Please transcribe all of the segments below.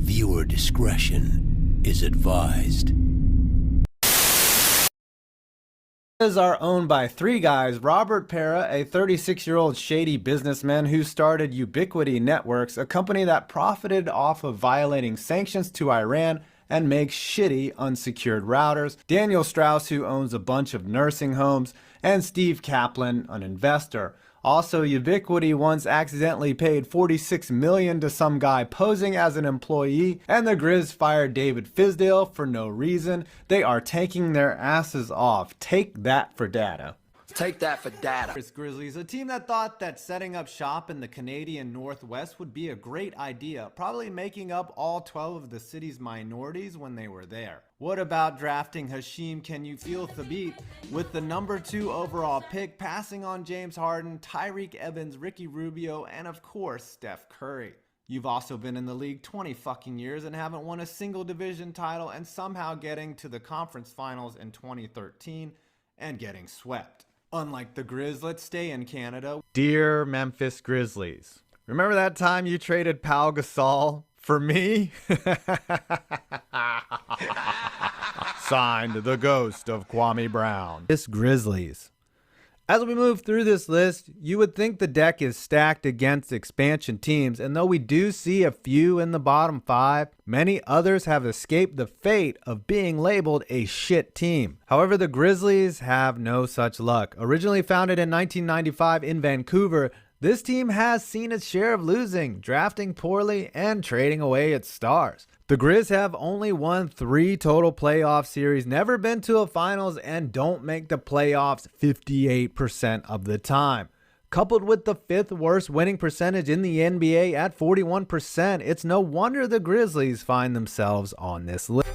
Viewer discretion is advised. Are owned by three guys: Robert Pera, a 36-year-old shady businessman who started Ubiquity Networks, a company that profited off of violating sanctions to Iran and makes shitty unsecured routers; Daniel Strauss, who owns a bunch of nursing homes; and Steve Kaplan, an investor. Also, Ubiquity once accidentally paid $46 million to some guy posing as an employee, and the Grizz fired David Fizdale for no reason. They are taking their asses off. Take that for data. Take that for data. Grizzlies, a team that thought that setting up shop in the Canadian Northwest would be a great idea, probably making up all 12 of the city's minorities when they were there. What about drafting Hashim Can You Feel the Beat with the number 2 overall pick, passing on James Harden, Tyreek Evans, Ricky Rubio, and of course Steph Curry? You've also been in the league 20 fucking years and haven't won a single division title, and somehow getting to the conference finals in 2013 and getting swept. Unlike the Grizz, let's stay in Canada. Dear Memphis Grizzlies, remember that time you traded Pau Gasol for me? Signed, the ghost of Kwame Brown. This Grizzlies. As we move through this list, you would think the deck is stacked against expansion teams, and though we do see a few in the bottom 5, many others have escaped the fate of being labeled a shit team. However, the Grizzlies have no such luck. Originally founded in 1995 in Vancouver, this team has seen its share of losing, drafting poorly, and trading away its stars. The Grizz have only won 3 total playoff series, never been to a finals, and don't make the playoffs 58% of the time. Coupled with the 5th worst winning percentage in the NBA at 41%, it's no wonder the Grizzlies find themselves on this list.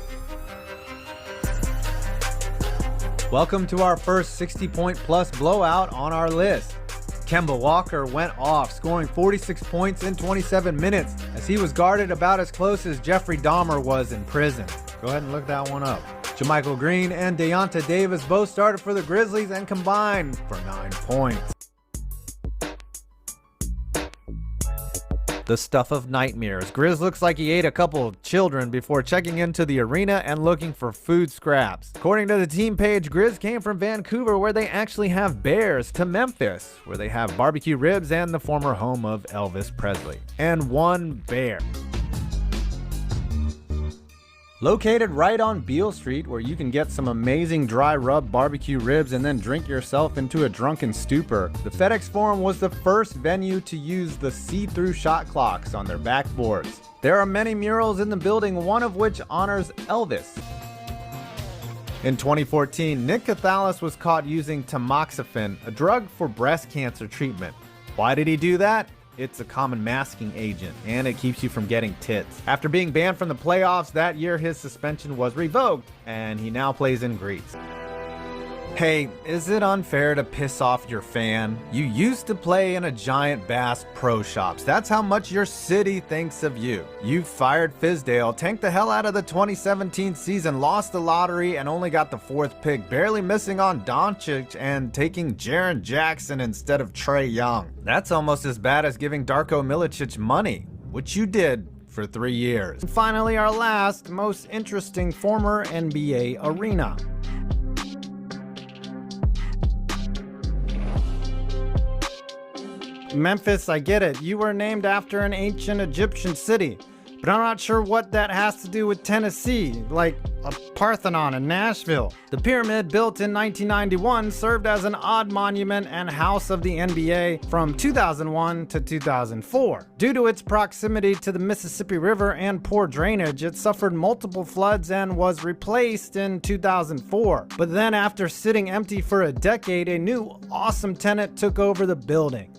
Welcome to our first 60-point plus blowout on our list. Kemba Walker went off, scoring 46 points in 27 minutes as he was guarded about as close as Jeffrey Dahmer was in prison. Go ahead and look that one up. JaMychal Green and Deonta Davis both started for the Grizzlies and combined for 9 points. The stuff of nightmares. Grizz looks like he ate a couple of children before checking into the arena and looking for food scraps. According to the team page, Grizz came from Vancouver, where they actually have bears, to Memphis, where they have barbecue ribs and the former home of Elvis Presley. And one bear. Located right on Beale Street, where you can get some amazing dry rub barbecue ribs and then drink yourself into a drunken stupor, the FedEx Forum was the first venue to use the see-through shot clocks on their backboards. There are many murals in the building, one of which honors Elvis. In 2014, Nick Cathalis was caught using tamoxifen, a drug for breast cancer treatment. Why did he do that? It's a common masking agent, and it keeps you from getting tits. After being banned from the playoffs that year, his suspension was revoked, and he now plays in Greece. Hey, is it unfair to piss off your fan? You used to play in a giant Bass Pro Shops. That's how much your city thinks of you. You fired Fizdale, tanked the hell out of the 2017 season, lost the lottery, and only got the 4th pick, barely missing on Doncic and taking Jaren Jackson instead of Trae Young. That's almost as bad as giving Darko Milicic money, which you did for 3 years. And finally, our last, most interesting former NBA arena. Memphis, I get it. You were named after an ancient Egyptian city, but I'm not sure what that has to do with Tennessee, like a Parthenon in Nashville. The pyramid, built in 1991, served as an odd monument and house of the NBA from 2001 to 2004. Due to its proximity to the Mississippi River and poor drainage, it suffered multiple floods and was replaced in 2004. But then, after sitting empty for a decade, a new awesome tenant took over the building.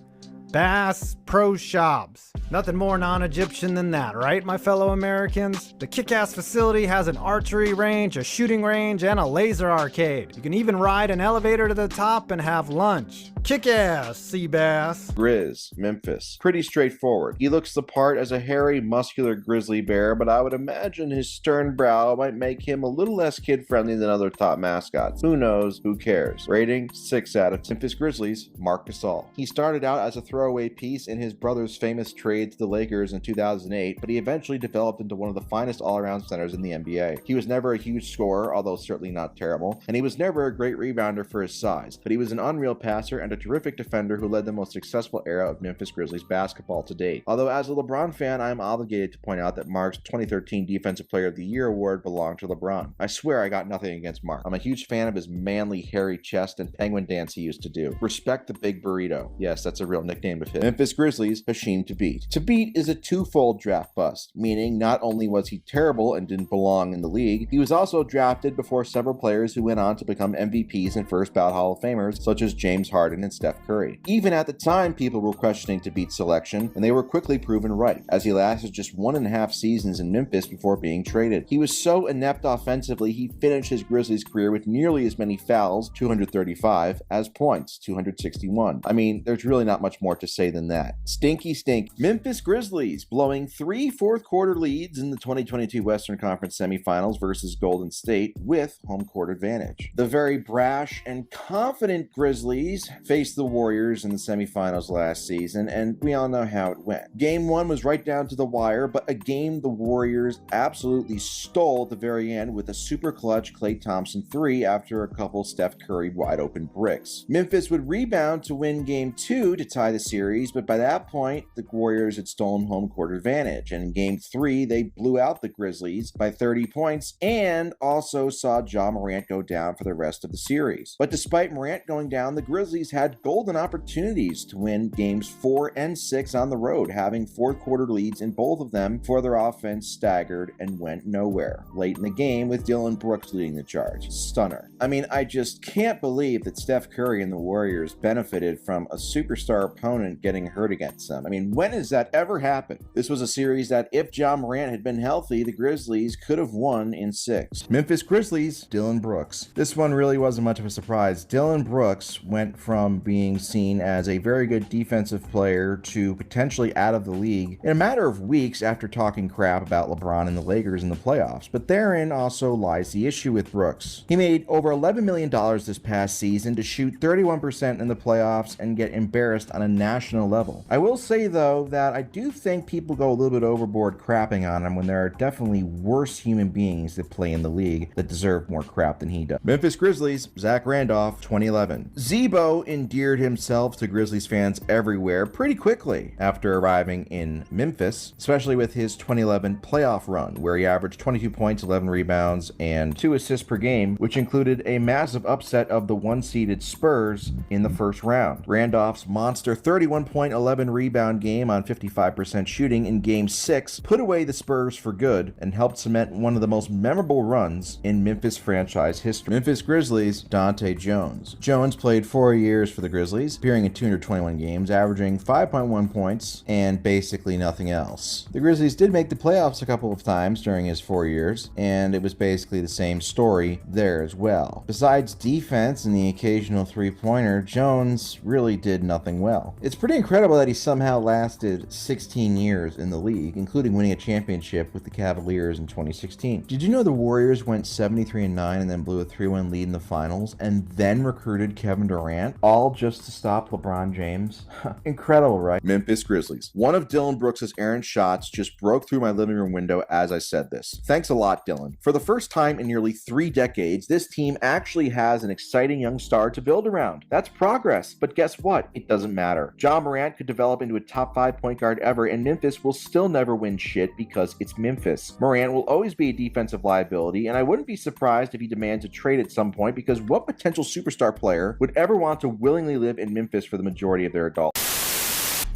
Bass Pro Shops. Nothing more non-Egyptian than that, right, my fellow Americans? The kick-ass facility has an archery range, a shooting range, and a laser arcade. You can even ride an elevator to the top and have lunch. Kick ass, Seabass. Grizz, Memphis. Pretty straightforward. He looks the part as a hairy, muscular grizzly bear, but I would imagine his stern brow might make him a little less kid-friendly than other top mascots. Who knows? Who cares? Rating, 6 out of 10. Memphis Grizzlies, Marc Gasol. He started out as a throwaway piece in his brother's famous trade to the Lakers in 2008, but he eventually developed into one of the finest all-around centers in the NBA. He was never a huge scorer, although certainly not terrible, and he was never a great rebounder for his size, but he was an unreal passer and a terrific defender who led the most successful era of Memphis Grizzlies basketball to date. Although as a LeBron fan, I am obligated to point out that Marc's 2013 Defensive Player of the Year award belonged to LeBron. I swear I got nothing against Marc. I'm a huge fan of his manly, hairy chest and penguin dance he used to do. Respect the big burrito. Yes, that's a real nickname of his. Memphis Grizzlies, Hasheem Thabeet. Thabeet is a twofold draft bust, meaning not only was he terrible and didn't belong in the league, he was also drafted before several players who went on to become MVPs and first ballot Hall of Famers, such as James Harden and Steph Curry. Even at the time, people were questioning Thabeet's selection, and they were quickly proven right, as he lasted just 1.5 seasons in Memphis before being traded. He was so inept offensively, he finished his Grizzlies career with nearly as many fouls, 235, as points, 261. I mean, there's really not much more to say than that. Stinky stink. Memphis Grizzlies blowing 3 fourth-quarter leads in the 2022 Western Conference semifinals versus Golden State with home court advantage. The very brash and confident Grizzlies faced the Warriors in the semifinals last season, and we all know how it went. Game 1 was right down to the wire, but a game the Warriors absolutely stole at the very end with a super clutch Klay Thompson 3 after a couple Steph Curry wide open bricks. Memphis would rebound to win Game 2 to tie the series, but by that point, the Warriors had stolen home court advantage, and in Game 3, they blew out the Grizzlies by 30 points and also saw Ja Morant go down for the rest of the series. But despite Morant going down, the Grizzlies had golden opportunities to win Games 4 and 6 on the road, having fourth quarter leads in both of them before their offense staggered and went nowhere. Late in the game with Dillon Brooks leading the charge. Stunner. I mean, I just can't believe that Steph Curry and the Warriors benefited from a superstar opponent getting hurt against them. I mean, when has that ever happened? This was a series that if Ja Morant had been healthy, the Grizzlies could have won in 6. Memphis Grizzlies, Dillon Brooks. This one really wasn't much of a surprise. Dillon Brooks went from being seen as a very good defensive player to potentially out of the league in a matter of weeks after talking crap about LeBron and the Lakers in the playoffs. But therein also lies the issue with Brooks. He made over $11 million this past season to shoot 31% in the playoffs and get embarrassed on a national level. I will say though that I do think people go a little bit overboard crapping on him when there are definitely worse human beings that play in the league that deserve more crap than he does. Memphis Grizzlies, Zach Randolph, 2011. Zebo endeared himself to Grizzlies fans everywhere pretty quickly after arriving in Memphis, especially with his 2011 playoff run, where he averaged 22 points, 11 rebounds, and 2 assists per game, which included a massive upset of the one-seeded Spurs in the first round. Randolph's monster 31-point-11 rebound game on 55% shooting in Game 6 put away the Spurs for good and helped cement one of the most memorable runs in Memphis franchise history. Memphis Grizzlies, Dante Jones. Jones played 4 years for the Grizzlies, appearing in 221 games, averaging 5.1 points and basically nothing else. The Grizzlies did make the playoffs a couple of times during his 4 years, and it was basically the same story there as well. Besides defense and the occasional three-pointer, Jones really did nothing well. It's pretty incredible that he somehow lasted 16 years in the league, including winning a championship with the Cavaliers in 2016. Did you know the Warriors went 73-9 and then blew a 3-1 lead in the finals and then recruited Kevin Durant, all just to stop LeBron James? Incredible, right? Memphis Grizzlies. One of Dillon Brooks' errant shots just broke through my living room window as I said this. Thanks a lot, Dillon. For the first time in nearly 3 decades, this team actually has an exciting young star to build around. That's progress, but guess what? It doesn't matter. Ja Morant could develop into a top 5 point guard ever, and Memphis will still never win shit because it's Memphis. Morant will always be a defensive liability, and I wouldn't be surprised if he demands a trade at some point, because what potential superstar player would ever want to willingly live in Memphis for the majority of their adult?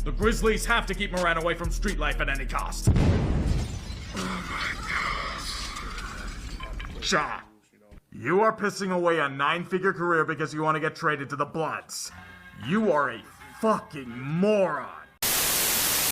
The Grizzlies have to keep Morant away from street life at any cost. Ja, you are pissing away a 9-figure career because you want to get traded to the Bloods. You are a fucking moron.